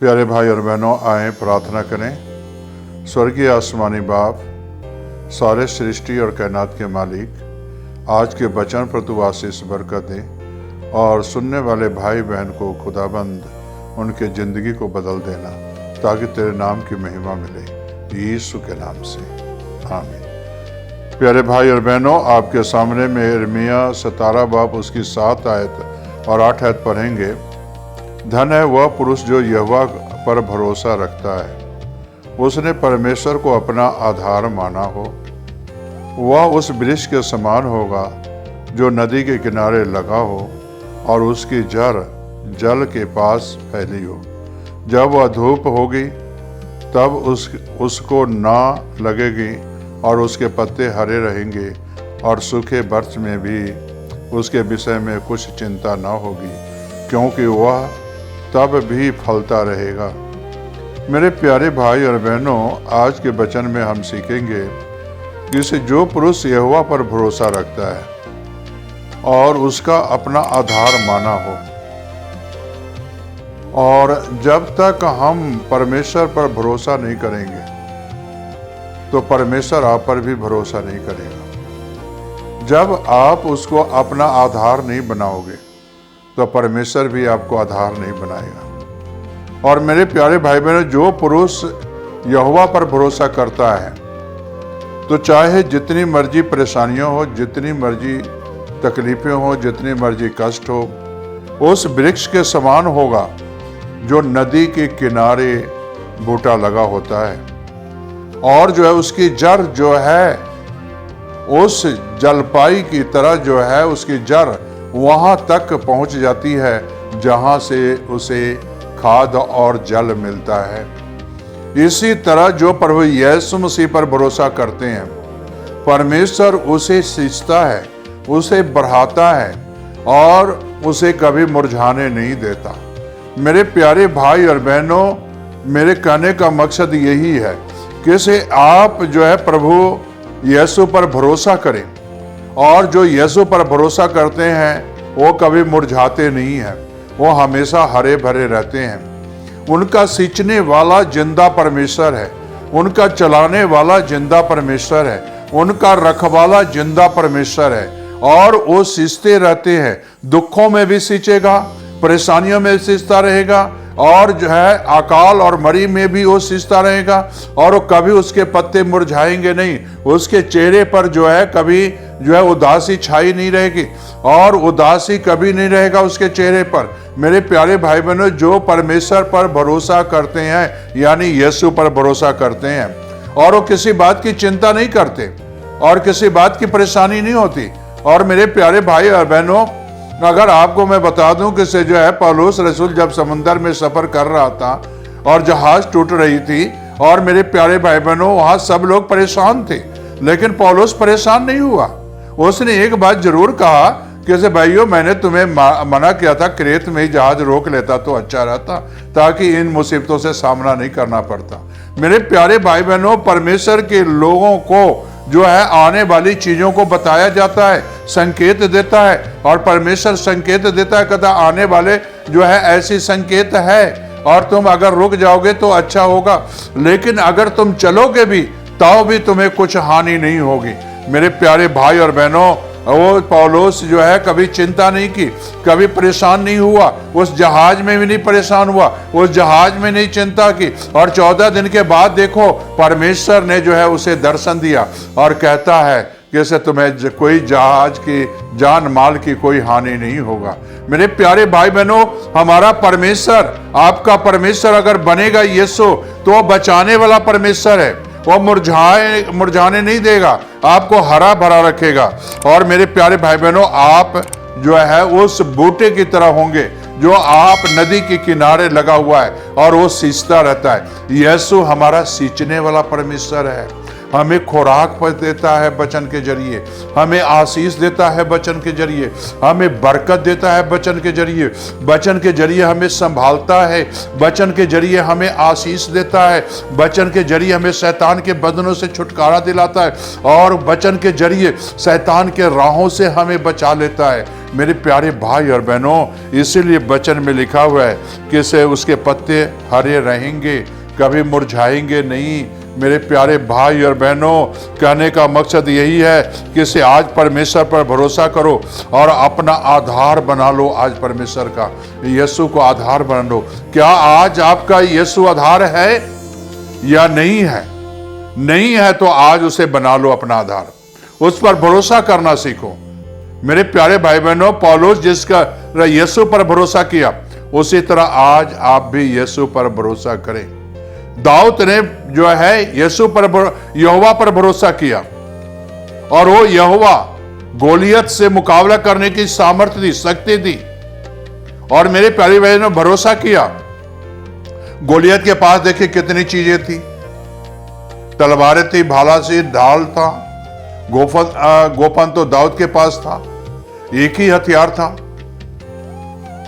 प्यारे भाई और बहनों, आए प्रार्थना करें। स्वर्गीय आसमानी बाप, सारे सृष्टि और कायनात के मालिक, आज के वचन पर तू आशीष बरकत दे और सुनने वाले भाई बहन को खुदाबंद उनके ज़िंदगी को बदल देना, ताकि तेरे नाम की महिमा मिले। यीशु के नाम से आमीन। प्यारे भाई और बहनों, आपके सामने में यिर्मयाह 17 बाब उसकी 7 आयत और 8 आयत पढ़ेंगे। धन है वह पुरुष जो यहोवा पर भरोसा रखता है, उसने परमेश्वर को अपना आधार माना हो। वह उस वृक्ष के समान होगा जो नदी के किनारे लगा हो और उसकी जड़ जल के पास फैली हो। जब वह धूप होगी तब उसको ना लगेगी और उसके पत्ते हरे रहेंगे, और सूखे वृक्ष में भी उसके विषय में कुछ चिंता न होगी, क्योंकि वह तब भी फलता रहेगा। मेरे प्यारे भाई और बहनों, आज के वचन में हम सीखेंगे कि जो पुरुष यहोवा पर भरोसा रखता है और उसका अपना आधार माना हो, और जब तक हम परमेश्वर पर भरोसा नहीं करेंगे तो परमेश्वर आप पर भी भरोसा नहीं करेगा। जब आप उसको अपना आधार नहीं बनाओगे तो परमेश्वर भी आपको आधार नहीं बनाएगा। और मेरे प्यारे भाई बहनों, जो पुरुष यहोवा पर भरोसा करता है तो चाहे जितनी मर्जी परेशानियां हो, जितनी मर्जी तकलीफें हो, जितनी मर्जी कष्ट हो, उस वृक्ष के समान होगा जो नदी के किनारे बूटा लगा होता है, और जो है उसकी जड़ जो है उस जलपाई की तरह जो है उसकी जड़ वहां तक पहुंच जाती है जहां से उसे खाद और जल मिलता है। इसी तरह जो प्रभु यीशु मसीह पर भरोसा करते हैं, परमेश्वर उसे सींचता है, उसे बढ़ाता है और उसे कभी मुरझाने नहीं देता। मेरे प्यारे भाई और बहनों, मेरे कहने का मकसद यही है कि आप जो है प्रभु यीशु पर भरोसा करें, और जो यीशु पर भरोसा करते हैं वो कभी मुरझाते नहीं हैं, वो हमेशा हरे भरे रहते हैं। उनका सींचने वाला जिंदा परमेश्वर है, उनका चलाने वाला जिंदा परमेश्वर है, उनका रखवाला जिंदा परमेश्वर है, और वो सींचते रहते हैं। दुखों में भी सींचेगा, परेशानियों में सींचता रहेगा, और जो है अकाल और मरी में भी वो सींचता रहेगा, और वो कभी उसके पत्ते मुरझाएंगे नहीं। उसके चेहरे पर जो है कभी जो है उदासी छाई नहीं रहेगी, और उदासी कभी नहीं रहेगा उसके चेहरे पर। मेरे प्यारे भाई बहनों, जो परमेश्वर पर भरोसा करते हैं, यानी यीशु पर भरोसा करते हैं, और वो किसी बात की चिंता नहीं करते और किसी बात की परेशानी नहीं होती। और मेरे प्यारे भाई और बहनों, अगर आपको मैं बता दूं कि जो है पौलुस रसूल जब समुद्र में सफर कर रहा था और जहाज टूट रही थी, और मेरे प्यारे भाई बहनों वहां सब लोग परेशान थे, लेकिन पौलुस परेशान नहीं हुआ। उसने एक बात जरूर कहा कि भाइयों, मैंने तुम्हें मना किया था, क्रेत में ही जहाज रोक लेता तो अच्छा रहता, ताकि इन मुसीबतों से सामना नहीं करना पड़ता। मेरे प्यारे भाई बहनों, परमेश्वर के लोगों को जो है आने वाली चीजों को बताया जाता है, संकेत देता है, और परमेश्वर संकेत देता है, कहता आने वाले जो है ऐसी संकेत है, और तुम अगर रुक जाओगे तो अच्छा होगा, लेकिन अगर तुम चलोगे भी तो भी तुम्हें कुछ हानि नहीं होगी। मेरे प्यारे भाई और बहनों, वो पौलुस जो है कभी चिंता नहीं की, कभी परेशान नहीं हुआ, उस जहाज में भी नहीं परेशान हुआ, उस जहाज में नहीं चिंता की। और 14 दिन के बाद देखो परमेश्वर ने जो है उसे दर्शन दिया और कहता है कि तुम्हें कोई जहाज की जान माल की कोई हानि नहीं होगा। मेरे प्यारे भाई बहनों, हमारा परमेश्वर, आपका परमेश्वर अगर बनेगा यीशु, तो वो बचाने वाला परमेश्वर है। वो मुरझाने नहीं देगा, आपको हरा भरा रखेगा। और मेरे प्यारे भाई बहनों, आप जो है उस बूटे की तरह होंगे जो आप नदी के किनारे लगा हुआ है और वो सींचता रहता है। यीशु हमारा सींचने वाला परमेश्वर है। हमें खुराक पर देता है वचन के जरिए, हमें आशीष देता है वचन के जरिए, हमें बरकत देता है वचन के जरिए, वचन के जरिए हमें संभालता है, वचन के जरिए हमें आशीष देता है, वचन के जरिए हमें शैतान के बंधनों से छुटकारा दिलाता है और वचन के जरिए शैतान के राहों से हमें बचा लेता है। मेरे प्यारे भाई और बहनों, इसीलिए वचन में लिखा हुआ है कि से उसके पत्ते हरे रहेंगे, कभी मुरझाएंगे नहीं। मेरे प्यारे भाई और बहनों, कहने का मकसद यही है कि से आज परमेश्वर पर भरोसा करो और अपना आधार बना लो। आज परमेश्वर का, यीशु को आधार बना लो। क्या आज आपका यीशु आधार है या नहीं है? नहीं है तो आज उसे बना लो अपना आधार, उस पर भरोसा करना सीखो। मेरे प्यारे भाई बहनों, पौलुस जिसका यीशु पर भरोसा किया, उसी तरह आज आप भी यीशु पर भरोसा करें। दाऊद ने जो है यीशु पर, यहोवा पर भरोसा किया और वो यहोवा गोलियत से मुकाबला करने की सामर्थ्य दी, शक्ति दी। और मेरे प्यारे भाई ने भरोसा किया। गोलियत के पास देखिए कितनी चीजें थी, तलवारें थी, भाला से ढाल था, गोफन तो दाऊद के पास था, एक ही हथियार था।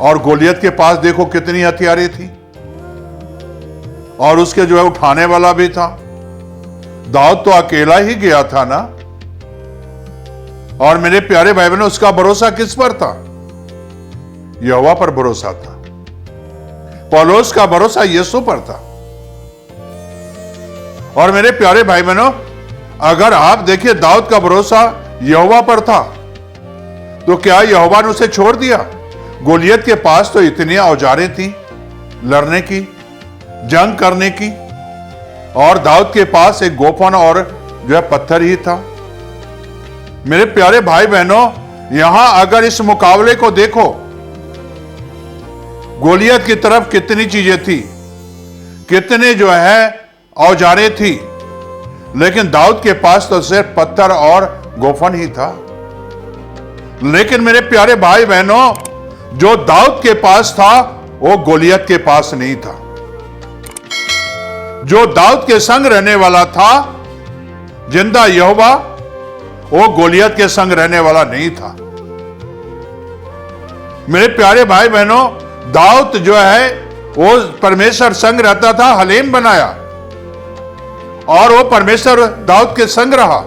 और गोलियत के पास देखो कितनी हथियारें थी और उसके जो है उठाने वाला भी था। दाऊद तो अकेला ही गया था ना। और मेरे प्यारे भाई बहनों, उसका भरोसा किस पर था? यहोवा पर भरोसा था। पौलुस का भरोसा यीशु पर था। और मेरे प्यारे भाई बहनों, अगर आप देखिए दाऊद का भरोसा यहोवा पर था, तो क्या यहोवा ने उसे छोड़ दिया? गोलियत के पास तो इतनी औजारें थी लड़ने की, जंग करने की, और दाऊद के पास एक गोफन और जो है पत्थर ही था। मेरे प्यारे भाई बहनों, यहां अगर इस मुकाबले को देखो, गोलियत की तरफ कितनी चीजें थी, कितने जो है औजारें थी, लेकिन दाऊद के पास तो सिर्फ पत्थर और गोफन ही था। लेकिन मेरे प्यारे भाई बहनों, जो दाऊद के पास था वो गोलियत के पास नहीं था। जो दाऊद के संग रहने वाला था, जिंदा यहोवा, वो गोलियत के संग रहने वाला नहीं था। मेरे प्यारे भाई बहनों, दाऊद जो है वो परमेश्वर संग रहता था, हलीम बनाया, और वो परमेश्वर दाऊद के संग रहा,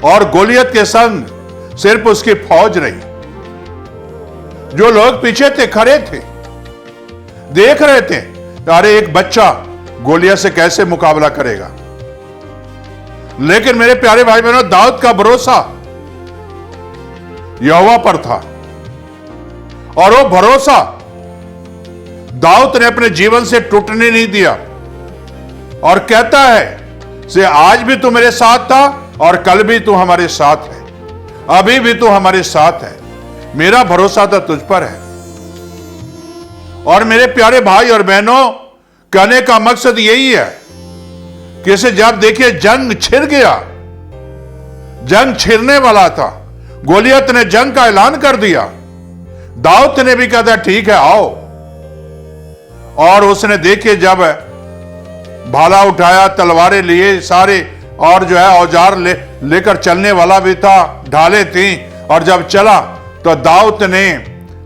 और गोलियत के संग सिर्फ उसकी फौज रही। जो लोग पीछे थे, खड़े थे, देख रहे थे, अरे एक बच्चा गोलियत से कैसे मुकाबला करेगा। लेकिन मेरे प्यारे भाई बहनों, दाऊद का भरोसा यहोवा पर था, और वो भरोसा दाऊद ने अपने जीवन से टूटने नहीं दिया। और कहता है से आज भी तू मेरे साथ था और कल भी तू हमारे साथ है, अभी भी तू हमारे साथ है, मेरा भरोसा तो तुझ पर है। और मेरे प्यारे भाई और बहनों, कहने का मकसद यही है कि इसे जब देखिए जंग छिड़ गया, जंग छिड़ने वाला था, गोलियत ने जंग का ऐलान कर दिया, दाऊद ने भी कहा ठीक है आओ। और उसने देखिए जब भाला उठाया, तलवारें लिए सारे, और जो है औजार लेकर चलने वाला भी था, ढाले थी, और जब चला तो दाऊद ने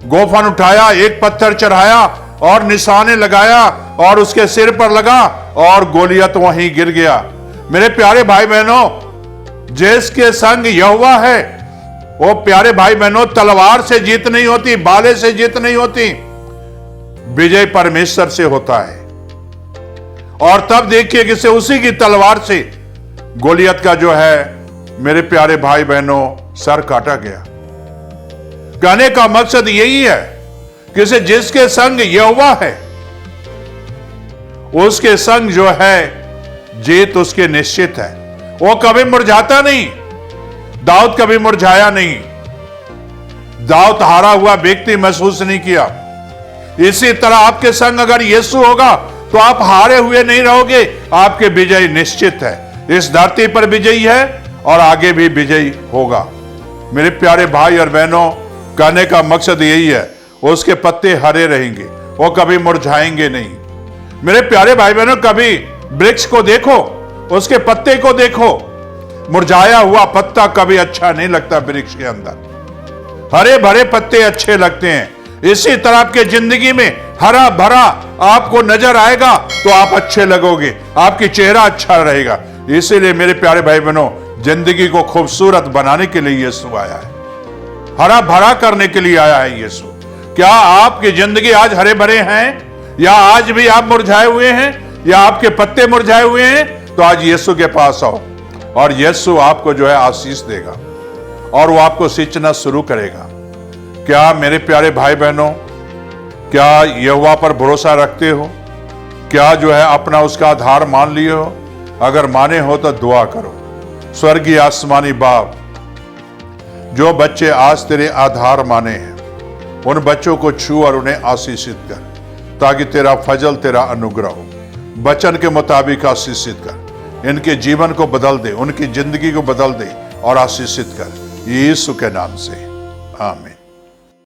गोफन उठाया, एक पत्थर चढ़ाया और निशाने लगाया और उसके सिर पर लगा और गोलियत वहीं गिर गया। मेरे प्यारे भाई बहनों, जिसके संग यहोवा है, वो प्यारे भाई बहनों, तलवार से जीत नहीं होती, भाले से जीत नहीं होती, विजय परमेश्वर से होता है। और तब देखिए कि उसी की तलवार से गोलियत का जो है मेरे प्यारे भाई बहनों सर काटा गया। कहने का मकसद यही है कि जिसके संग यहोवा है, उसके संग जो है जीत उसके निश्चित है। वो कभी मुरझाता नहीं। दाऊद कभी मुरझाया नहीं। दाऊद हारा हुआ व्यक्ति महसूस नहीं किया। इसी तरह आपके संग अगर यीशु होगा तो आप हारे हुए नहीं रहोगे, आपके विजय निश्चित है। इस धरती पर विजयी है और आगे भी विजयी होगा। मेरे प्यारे भाई और बहनों, कहने का मकसद यही है, उसके पत्ते हरे रहेंगे, वो कभी मुरझाएंगे नहीं। मेरे प्यारे भाई बहनों, कभी वृक्ष को देखो, उसके पत्ते को देखो, मुरझाया हुआ पत्ता कभी अच्छा नहीं लगता वृक्ष के अंदर, हरे भरे पत्ते अच्छे लगते हैं। इसी तरह आपके जिंदगी में हरा भरा आपको नजर आएगा तो आप अच्छे लगोगे, आपकी चेहरा अच्छा रहेगा। इसीलिए मेरे प्यारे भाई बहनों, जिंदगी को खूबसूरत बनाने के लिए यीशु आया है, हरा भरा करने के लिए आया है यीशु। क्या आपकी जिंदगी आज हरे भरे हैं, या आज भी आप मुरझाए हुए हैं, या आपके पत्ते मुरझाए हुए हैं? तो आज यीशु के पास आओ और यीशु आपको जो है आशीष देगा और वो आपको सींचना शुरू करेगा। क्या मेरे प्यारे भाई बहनों, क्या यहोवा पर भरोसा रखते हो? क्या जो है अपना उसका आधार मान लिए हो? अगर माने हो तो दुआ करो। स्वर्गीय आसमानी बाप, जो बच्चे आज तेरे आधार माने हैं, उन बच्चों को छू और उन्हें आशीषित कर, ताकि तेरा फजल, तेरा अनुग्रह हो। वचन के मुताबिक आशीषित कर, इनके जीवन को बदल दे, उनकी जिंदगी को बदल दे और आशीषित कर, यीशु के नाम से, आमीन।